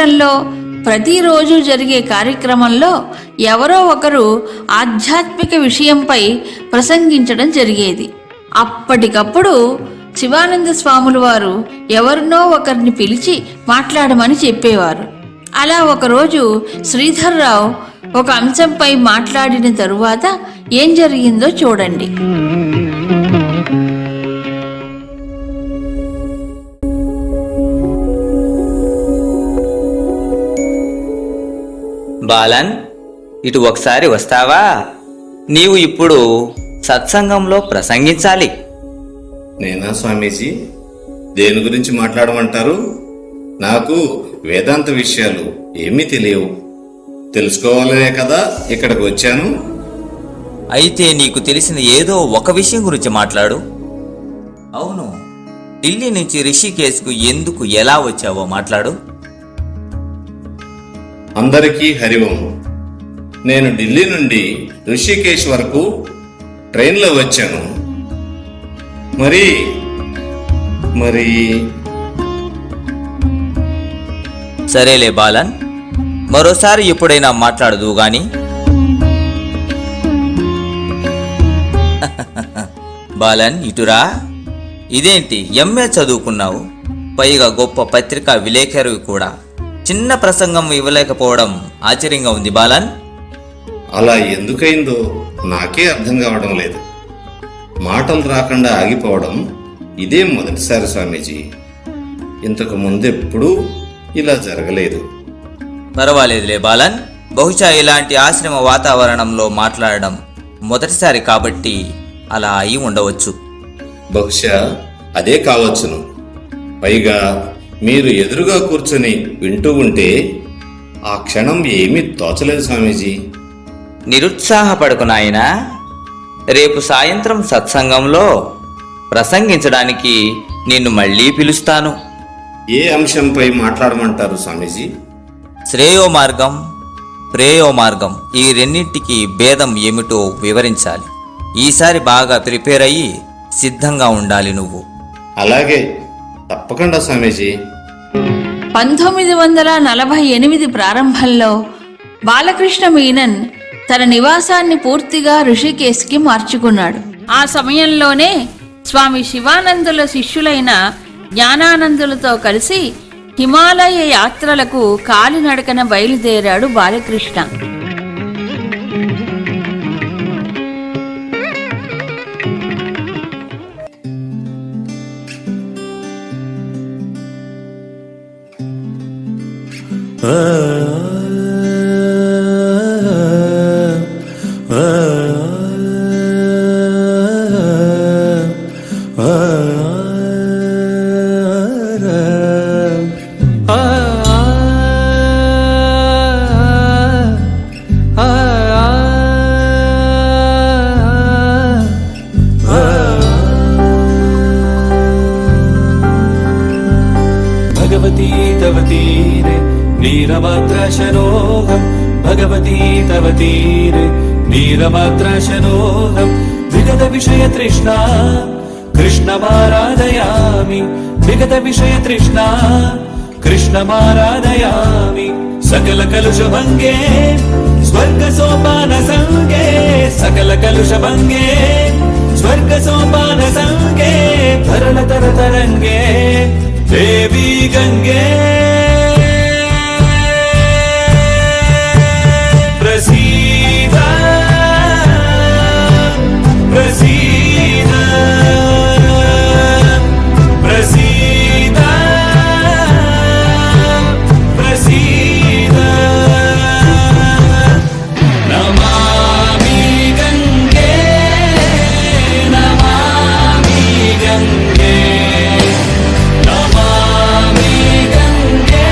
మందిరంలో ప్రతిరోజు జరిగే కార్యక్రమంలో ఎవరో ఒకరు ఆధ్యాత్మిక విషయంపై ప్రసంగించడం జరిగేది. అప్పటికప్పుడు శివానంద స్వాములు వారు ఎవరినో ఒకరిని పిలిచి మాట్లాడమని చెప్పేవారు. అలా ఒకరోజు శ్రీధర్రావు ఒక అంశంపై మాట్లాడిన తరువాత ఏం జరిగిందో చూడండి. బాలన్, ఇటు ఒకసారి వస్తావా? నీవు ఇప్పుడు సత్సంగంలో ప్రసంగించాలి. నేనా స్వామీజీ? దేని గురించి మాట్లాడమంటారు? నాకు వేదాంత విషయాలు ఏమీ తెలియవు. తెలుసుకోవాలనే కదా ఇక్కడికి వచ్చాను. అయితే నీకు తెలిసిన ఏదో ఒక విషయం గురించి మాట్లాడు. అవును, ఢిల్లీ నుంచి రిషికేశ్కు ఎందుకు ఎలా వచ్చావో మాట్లాడు. అందరికీ హరివం. నేను ఢిల్లీ నుండి రిషికేశ్ వరకు ట్రైన్లో వచ్చాను. మరి మరి సరేలే బాలన్, మరోసారి ఎప్పుడైనా మాట్లాడదు గాని. బాలన్, ఇటురా. ఇదేంటి, ఎంఏ చదువుకున్నావు, పైగా గొప్ప పత్రికా విలేకరు కూడా. చిన్న ప్రసంగం ఇవ్వలేకపోవడం ఆశ్చర్యంగా ఉంది బాలన్. అలా ఎందుకైందో నాకే అర్థం కావడం లేదు. మాటలు రాకుండా ఆగిపోవడం ఇదే మొదటిసారి స్వామీజీ. ఇంతకు ముందెప్పుడూ ఇలా జరగలేదు. పర్వాలేదులే బాలన్, బహుశా ఇలాంటి ఆశ్రమ వాతావరణంలో మాట్లాడడం మొదటిసారి కాబట్టి అలా అయి ఉండవచ్చు. బహుశా అదే కావచ్చును. పైగా మీరు ఎదురుగా కూర్చొని వింటూ ఉంటే ఆ క్షణం ఏమీ తోచలేదు స్వామీజీ. నిరుత్సాహపడకు నాయనా. రేపు సాయంత్రం సత్సంగంలో ప్రసంగించడానికి నిన్ను మళ్ళీ పిలుస్తాను. ఏ అంశంపై మాట్లాడమంటారు స్వామీజీ? శ్రేయోమార్గం, ప్రేయోమార్గం, ఈ రెండింటికి భేదం ఏమిటో వివరించాలి. ఈసారి బాగా ప్రిపేర్ అయ్యి సిద్ధంగా ఉండాలి నువ్వు. అలాగే, తప్పకుండా స్వామీజీ. 1948 ప్రారంభంలో బాలకృష్ణ మీనన్ తన నివాసాన్ని పూర్తిగా ఋషికేశ్కి మార్చుకున్నాడు. ఆ సమయంలోనే స్వామి శివానందుల శిష్యులైన జ్ఞానానందులతో కలిసి హిమాలయ యాత్రలకు కాలినడకన బయలుదేరాడు బాలకృష్ణ. भगवती तव तीरे नीरमात्रशनोऽहं भगवती तव तीरे नीरमात्रशनोऽहं विगतविषयतृष्णा कृष्णमाराधयामि विगतविषयतृष्णा कृष्णमाराधयामि सकलकलुषभङ्गे स्वर्गसोपानसङ्गे सकलकलुषभङ्गे स्वर्गसोपानसङ्गे तरलतरतरङ्गे देवी गंगे प्रसीद प्रसीद प्रसीद प्रसीद नमामि गंगे नमामि गंगे नमामि गंगे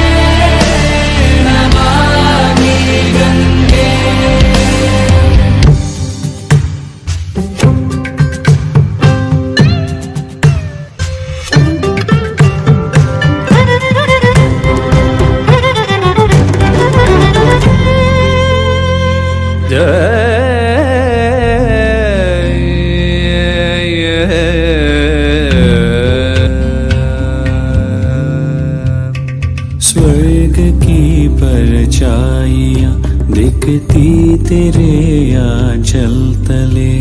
लिखती तेरे आंचल तले।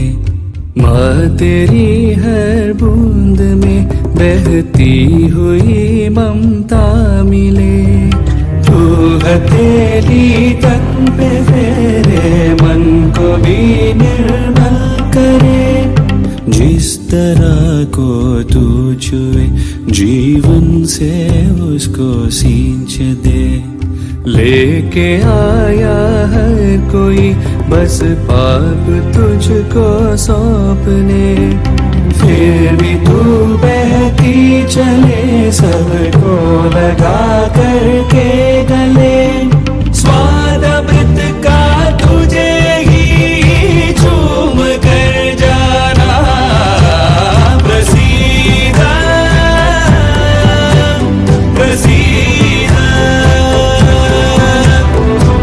माँ तेरी हर बूंद में बहती हुई ममता मिले। तू हथेली तन पे फेरे मन को भी निर्मल करे। जिस तरह को तू छुए जीवन से उसको सींच दे। लेके आया हर कोई बस पाप तुझको सौंपने। फिर भी तू बहती चले सबको लगा करके गले। स्वाद अमृत का तुझे ही चूम कर जाना। प्रसीदा प्रसीदा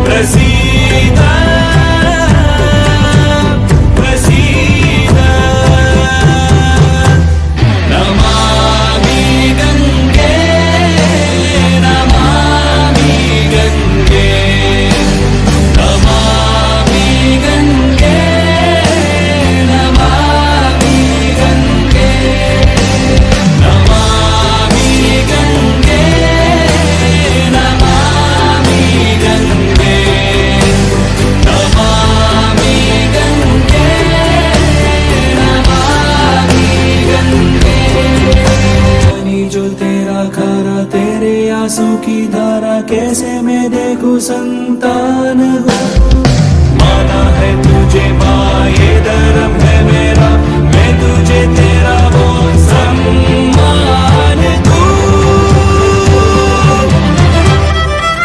प्रसीदा प्रसीदा। नमामि गंगे नमामि गंगे नमामि गंगे नमामि गंगे नमामि गंगे नमामि गंगे नमामि गंगे नमामि गंगे। पानी जो तेरा खारा तेरे आंसू की धारा कैसे मैं देखूं संतान हो। माना है तुझे माँ ये धर्म है मेरा। मैं तुझे तेरा वो सम्मान दूं।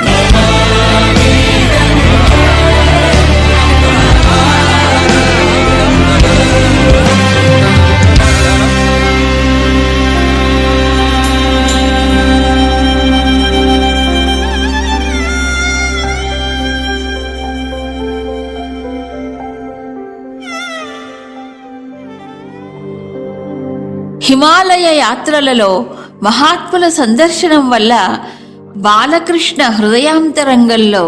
नमामि హిమాలయ యాత్రలలో మహాత్ముల సందర్శనం వల్ల బాలకృష్ణ హృదయాంతరంగంలో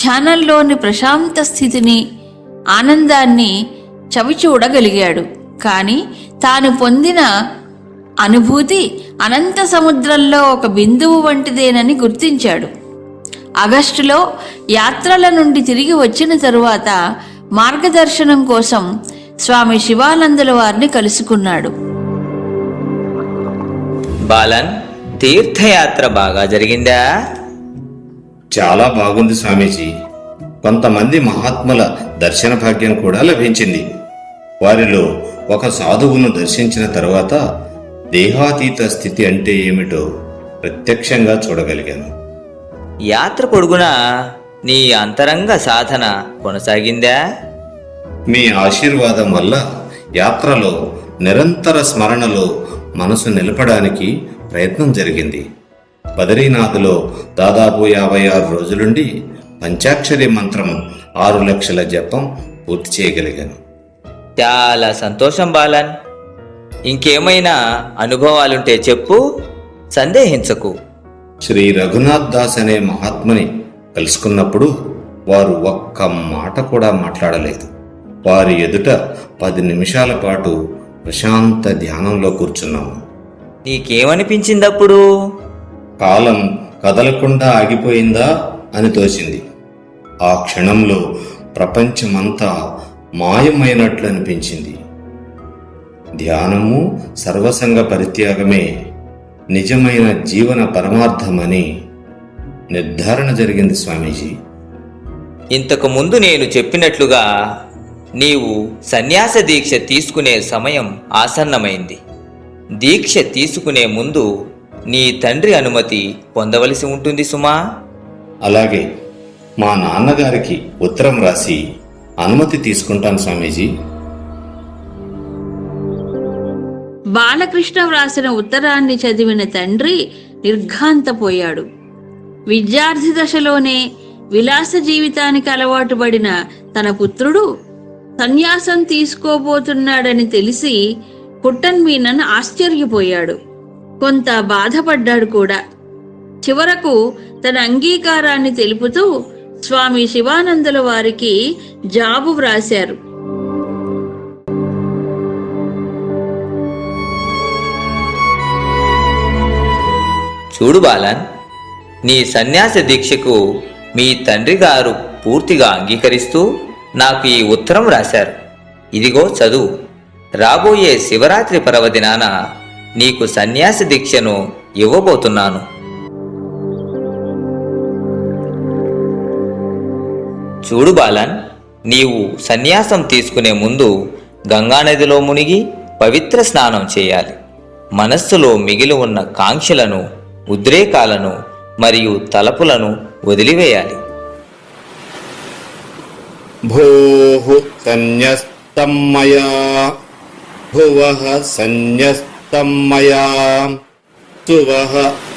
ధ్యానంలోని ప్రశాంత స్థితిని ఆనందాన్ని చవిచూడగలిగాడు. కానీ తాను పొందిన అనుభూతి అనంత సముద్రంలో ఒక బిందువు వంటిదేనని గుర్తించాడు. ఆగస్టులో యాత్రల నుండి తిరిగి వచ్చిన తరువాత మార్గదర్శనం కోసం స్వామి శివానందుల వారిని కలుసుకున్నాడు. బాలన్, తీర్థయాత్ర బాగా జరిగిందా? చాలా బాగుంది స్వామీజీ. కొంతమంది మహాత్ముల దర్శన భాగ్యం కూడా లభించింది. వారిలో ఒక సాధువును దర్శించిన తరువాత దేహాతీత స్థితి అంటే ఏమిటో ప్రత్యక్షంగా చూడగలిగాను. యాత్ర పొడుగునా నీ అంతరంగ సాధన కొనసాగిందా? మీ ఆశీర్వాదం వల్ల యాత్రలో నిరంతర స్మరణలో మనసు నిలపడానికి ప్రయత్నం జరిగింది. బదరీనాథ్లో దాదాపు 56 రోజులుండి పంచాక్షరి మంత్రం 6 లక్షల జపం పూర్తి చేయగలిగాను. చాలా సంతోషం బాలన్. ఇంకేమైనా అనుభవాలుంటే చెప్పు, సందేహించకు. శ్రీ రఘునాథ్ దాస్ అనే మహాత్ముని కలుసుకున్నప్పుడు వారు ఒక్క మాట కూడా మాట్లాడలేదు. వారి ఎదుట 10 నిమిషాల పాటు ప్రశాంత ధ్యానంలో కూర్చున్నాము. నీకేమనిపించిందప్పుడు? కాలం కదలకుండా ఆగిపోయిందా అని తోచింది. ఆ క్షణంలో ప్రపంచమంతా మాయమైనట్లు అనిపించింది. ధ్యానము సర్వసంగ పరిత్యాగమే నిజమైన జీవన పరమార్థమని నిర్ధారణ జరిగింది స్వామీజీ. ఇంతకు ముందు నేను చెప్పినట్లుగా నీవు సన్యాస దీక్ష తీసుకునే సమయం ఆసన్నమైంది. దీక్ష తీసుకునే ముందు నీ తండ్రి అనుమతి పొందవలసి ఉంటుంది సుమా. అలాగే మా నాన్నగారికి ఉత్తరం రాసి అనుమతి తీసుకుంటాను స్వామీజీ. బాలకృష్ణ వ్రాసిన ఉత్తరాన్ని చదివిన తండ్రి నిర్ఘాంతపోయాడు. విద్యార్థి దశలోనే విలాస జీవితానికి అలవాటు పడిన తన పుత్రుడు సన్యాసం తీసుకోబోతున్నాడని తెలిసి కుట్టన్ మీనన్ ఆశ్చర్యపోయాడు. కొంత బాధపడ్డాడు కూడా. చివరకు తన అంగీకారాన్ని తెలుపుతూ స్వామి శివానందుల వారికి జాబు వ్రాశారు. చూడు బాలన్, నీ సన్యాస దీక్షకు మీ తండ్రి గారు పూర్తిగా అంగీకరిస్తూ నాకు ఈ ఉత్తరం రాశారు. ఇదిగో చదువు. రాబోయే శివరాత్రి పర్వదినాన నీకు సన్యాస దీక్షను ఇవ్వబోతున్నాను. చూడు బాలన్, నీవు సన్యాసం తీసుకునే ముందు గంగానదిలో మునిగి పవిత్ర స్నానం చేయాలి. మనస్సులో మిగిలి ఉన్న కాంక్షలను, ఉద్రేకాలను మరియు తలపులను వదిలివేయాలి. భూః సన్యస్తం మయా భువః సన్యస్తం మయా సువః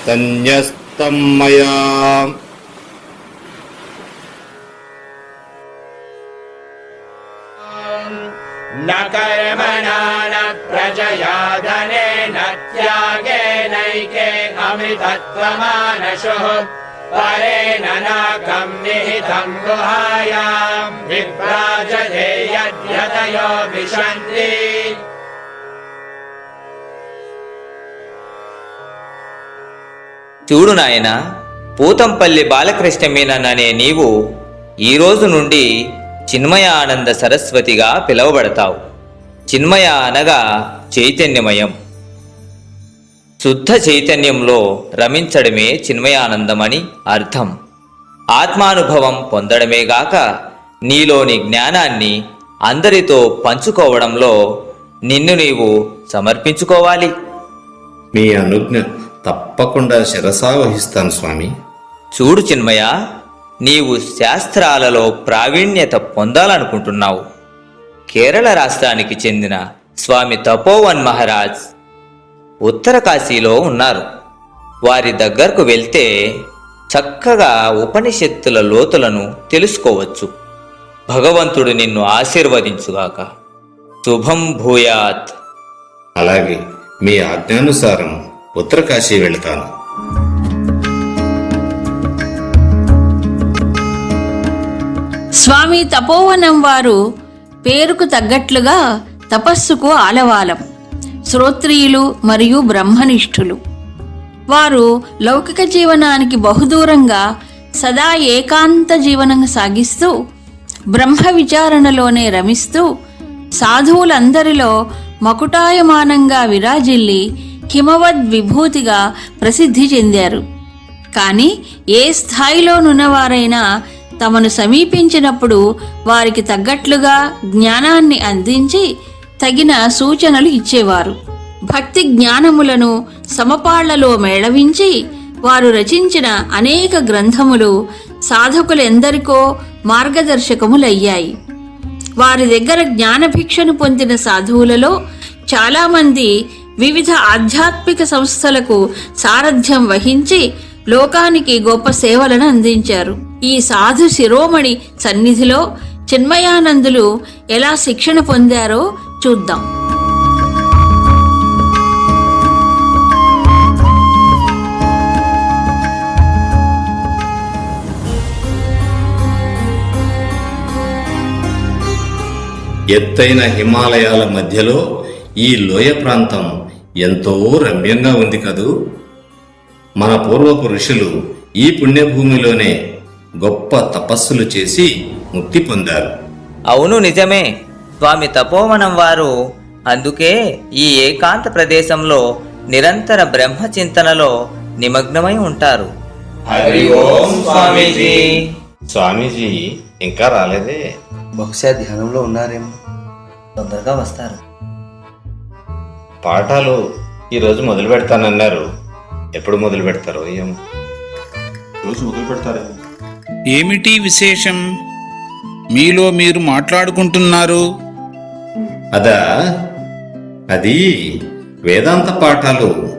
సన్యస్తం మయా. न कर्मणा न प्रजया धनेन त्यागेनैके अमृतत्वमानशुः परेण नाकं निहितं गुहायां विभ्राजते यद्यतयो विशन्ति. చూడు నాయనా, పూతంపల్లి బాలకృష్ణ మీనన్ అనే నీవు ఈ రోజు నుండి చిన్మయ ఆనంద సరస్వతిగా పిలువబడతావు. చిన్మయ అనగా చైతన్యమయం. శుద్ధ చైతన్యంలో రమించడమే చిన్మయానందమని అర్థం. ఆత్మానుభవం పొందడమేగాక నీలోని జ్ఞానాన్ని అందరితో పంచుకోవడంలో నిన్ను నీవు సమర్పించుకోవాలి. మీ అనుజ్ఞ తప్పకుండా శిరసా వహిస్తాను స్వామి. చూడు చిన్మయ, నీవు శాస్త్రాలలో ప్రావీణ్యత పొందాలనుకుంటున్నావు. కేరళ రాష్ట్రానికి చెందిన స్వామి తపోవన్ మహారాజ్ ఉత్తర కాశీలో ఉన్నారు. వారి దగ్గరకు వెళ్తే చక్కగా ఉపనిషత్తుల లోతులను తెలుసుకోవచ్చు. భగవంతుడు నిన్ను ఆశీర్వదించుగాక. శుభం భూయాత్. అలాగే మీ ఆజ్ఞానుసారం ఉత్తరకాశీ వెళ్తాను. స్వామి తపోవనం వారు పేరుకు తగ్గట్లుగా తపస్సుకు ఆలవాలం. శ్రోత్రియులు మరియు బ్రహ్మనిష్ఠులు. వారు లౌకిక జీవనానికి బహుదూరంగా సదా ఏకాంత జీవనం సాగిస్తూ బ్రహ్మ విచారణలోనే రమిస్తూ సాధువులందరిలో మకుటాయమానంగా విరాజిల్లి హిమవద్ విభూతిగా ప్రసిద్ధి చెందారు. కానీ ఏ స్థాయిలోనున్నవారైనా తమను సమీపించినప్పుడు వారికి తగ్గట్లుగా జ్ఞానాన్ని అందించి తగిన సూచనలు ఇచ్చేవారు. భక్తి జ్ఞానములను సమపాళ్లలో మేళవించి వారు రచించిన అనేక గ్రంథములు సాధకులెందరికో మార్గదర్శకములయ్యాయి. వారి దగ్గర జ్ఞానభిక్షను పొందిన సాధువులలో చాలామంది వివిధ ఆధ్యాత్మిక సంస్థలకు సారథ్యం వహించి లోకానికి గొప్ప సేవలను అందించారు. ఈ సాధు శిరోమణి సన్నిధిలో చిన్మయానందులు ఎలా శిక్షణ పొందారో చూద్దాం. ఎత్తైన హిమాలయాల మధ్యలో ఈ లోయ ప్రాంతం ఎంతో రమ్యంగా ఉంది కదూ. మన పూర్వపు ఋషులు ఈ పుణ్యభూమిలోనే గొప్ప తపస్సులు చేసి ముక్తి పొందారు. అవును, నిజమే. స్వామి తపోవనం వారు అందుకే ఈ ఏకాంత ప్రదేశంలో నిరంతర బ్రహ్మచింతనలో నిమగ్నమై ఉంటారు. హరి ఓం స్వామీజీ. స్వామీజీ ఇంకా రాలేదే. బహుశా ధ్యానంలో ఉన్నారేమో. తొందరగా వస్తారు. పాఠాలు ఈరోజు మొదలు పెడతానన్నారు. ఎప్పుడు మొదలు పెడతారో ఏమో. రోజు మొదలు పెడతారేమో. ఏమిటి విశేషం? మీలో మీరు మాట్లాడుకుంటున్నారు. అదా, అది వేదాంత పాఠాలు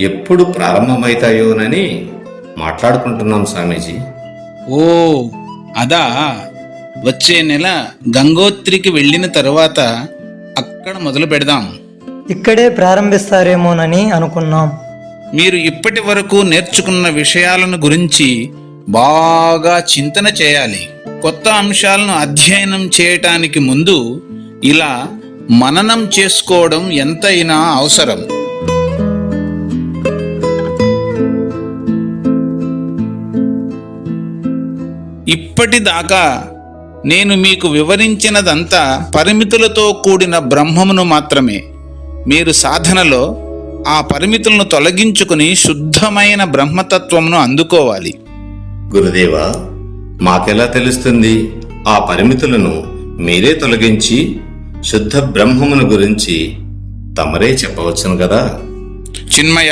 ఎప్పుడు ప్రారంభమవుతాయోనని మాట్లాడుకుంటున్నాం స్వామీజీ. ఓ అదా, వచ్చే నెల గంగోత్రికి వెళ్ళిన తరువాత అక్కడ మొదలు పెడదాం. ఇక్కడే ప్రారంభిస్తారేమోనని అనుకున్నాం. మీరు ఇప్పటి వరకు నేర్చుకున్న విషయాలను గురించి బాగా చింతన చేయాలి. కొత్త అంశాలను అధ్యయనం చేయటానికి ముందు ఇలా మననం చేసుకోవడం ఎంతైనా అవసరం. ఇప్పటిదాకా నేను మీకు వివరించినదంతా పరిమితులతో కూడిన బ్రహ్మమును మాత్రమే. మీరు సాధనలో ఆ పరిమితులను తొలగించుకుని శుద్ధమైన బ్రహ్మతత్వమును అందుకోవాలి. గురుదేవా, మాకెలా తెలుస్తుంది? ఆ పరిమితులను మీరే తొలగించి శుద్ధ బ్రహ్మమును గురించి తమరే చెప్పవచ్చును కదా. చిన్మయ,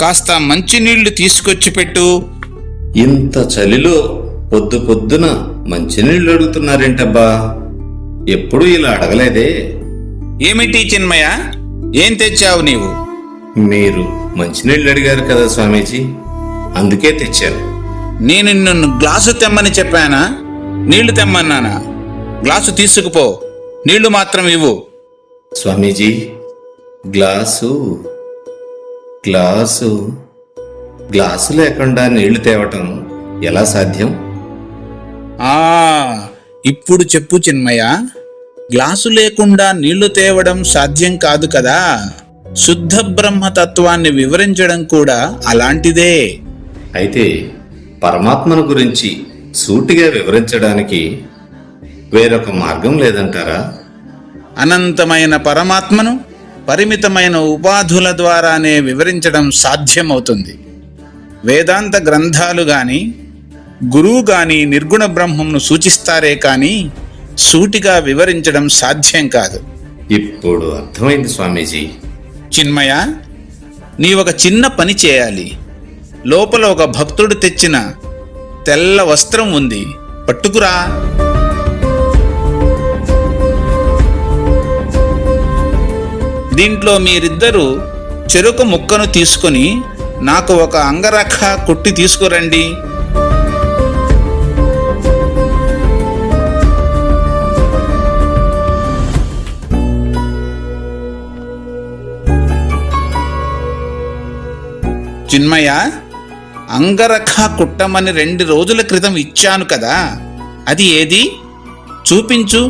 కాస్త మంచినీళ్లు తీసుకొచ్చి పెట్టు. ఇంత చలిలో పొద్దు పొద్దున మంచినీళ్ళు అడుగుతున్నారేంటబ్బా? ఎప్పుడూ ఇలా అడగలేదే. ఏమిటి చిన్మయ, ఏం తెచ్చావు నీవు? మీరు మంచినీళ్ళు అడిగారు కదా స్వామీజీ, అందుకే తెచ్చాను. నేను నిన్ను గ్లాసు తెమ్మని చెప్పానా? నీళ్లు తెమ్మన్నానా? గ్లాసు తీసుకుపో, నీళ్లు మాత్రం ఇవ్వు. స్వామీజీ, గ్లాసు గ్లాసు గ్లాసు లేకుండా నీళ్లు తేవటం ఎలా సాధ్యం? ఇప్పుడు చెప్పు చిన్మయ, గ్లాసు లేకుండా నీళ్లు తేవడం సాధ్యం కాదు కదా. శుద్ధ బ్రహ్మతత్వాన్ని వివరించడం కూడా అలాంటిదే. అయితే పరమాత్మను గురించి సూటిగా వివరించడానికి వేరొక మార్గం లేదంటారా? అనంతమైన పరమాత్మను పరిమితమైన ఉపాధుల ద్వారానే వివరించడం సాధ్యమవుతుంది. వేదాంత గ్రంథాలు గాని గురువు గాని నిర్గుణ బ్రహ్మంను సూచిస్తారే కాని సూటిగా వివరించడం సాధ్యం కాదు. ఇప్పుడు అర్థమైంది స్వామీజీ. చిన్మయ, నీ ఒక చిన్న పని చేయాలి. లోపల ఒక భక్తుడు తెచ్చిన తెల్ల వస్త్రం ఉంది, పట్టుకురా. దీంట్లో మీరిద్దరూ చెరుకు ముక్కను తీసుకొని నాకు ఒక అంగరఖ కుట్టి తీసుకురండి. చిన్మయ, అంగరఖ కుట్టమని 2 రోజుల క్రితం ఇచ్చాను కదా, అది ఏది? చూపించు.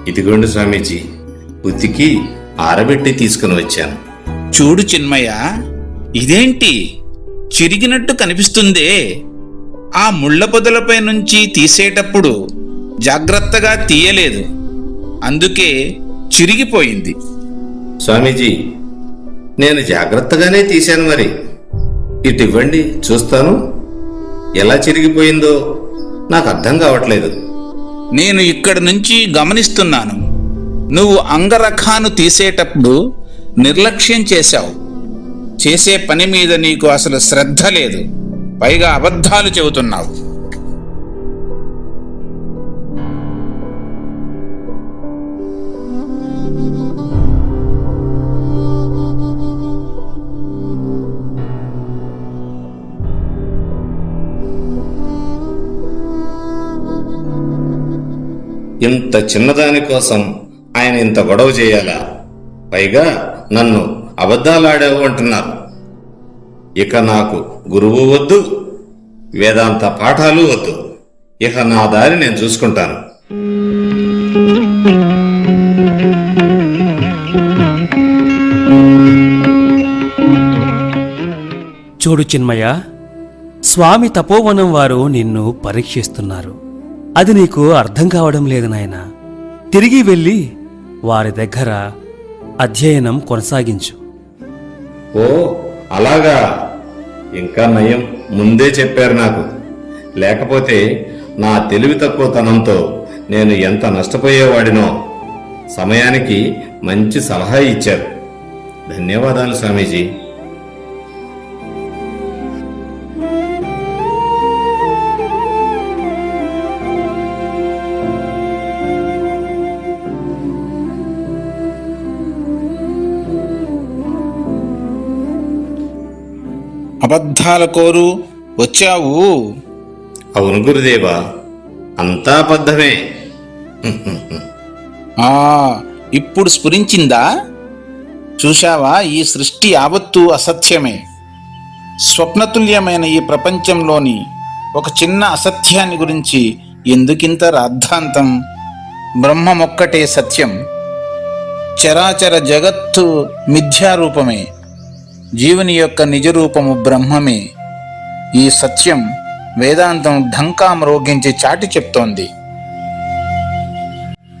ఇదిగోండి స్వామీజీ, ఉతికి ఆరబెట్టి తీసుకుని వచ్చాను. చూడు చిన్మయ, ఇదేంటి చిరిగినట్టు కనిపిస్తుందే? ఆ ముళ్ళ పొదలపై నుంచి తీసేటప్పుడు జాగ్రత్తగా తీయలేదు, అందుకే చిరిగిపోయింది. స్వామీజీ, నేను జాగ్రత్తగానే తీశాను. మరి ఇటు ఇవ్వండి, చూస్తాను. ఎలా చిరిగిపోయిందో నాకు అర్థం కావట్లేదు. నేను ఇక్కడి నుంచి గమనిస్తున్నాను. నువ్వు అంగరఖాను తీసేటప్పుడు నిర్లక్ష్యం చేశావు. చేసే పని మీద నీకు అసలు శ్రద్ధ లేదు, పైగా అబద్ధాలు చెబుతున్నావు. ఇంత చిన్నదాని కోసం ఆయన ఇంత గొడవ చేయాలా? పైగా నన్ను అబద్ధాలాడావు అంటున్నారు. ఇక నాకు గురువు వద్దు, వేదాంత పాఠాలు వద్దు. ఇక నా దారి నేను చూసుకుంటాను. చూడు చిన్మయ, స్వామి తపోవనం వారు నిన్ను పరీక్షిస్తున్నారు. అది నీకు అర్థం కావడం లేదు నాయనా. తిరిగి వెళ్ళి వారి దగ్గర అధ్యయనం కొనసాగించు. ఓ అలాగా? ఇంకా నయం, ముందే చెప్పారు నాకు. లేకపోతే నా తెలివి తక్కువతనంతో నేను ఎంత నష్టపోయేవాడినో. సమయానికి మంచి సలహా ఇచ్చారు. ధన్యవాదాలు స్వామీజీ. అబద్ధాల కోరు వచ్చావు. అవును గురుదేవా, అంతా అబద్ధమే. ఇప్పుడు స్ఫురించిందా? చూశావా, ఈ సృష్టి యావత్తు అసత్యమే. స్వప్నతుల్యమైన ఈ ప్రపంచంలోని ఒక చిన్న అసత్యాన్ని గురించి ఎందుకింత రాద్ధాంతం? బ్రహ్మమొక్కటే సత్యం. చరాచర జగత్తు మిథ్యారూపమే. జీవుని యొక్క నిజరూపము బ్రహ్మమే. ఈ సత్యం వేదాంతం ఢంకా మ్రోగించి చాటి చెప్తోంది.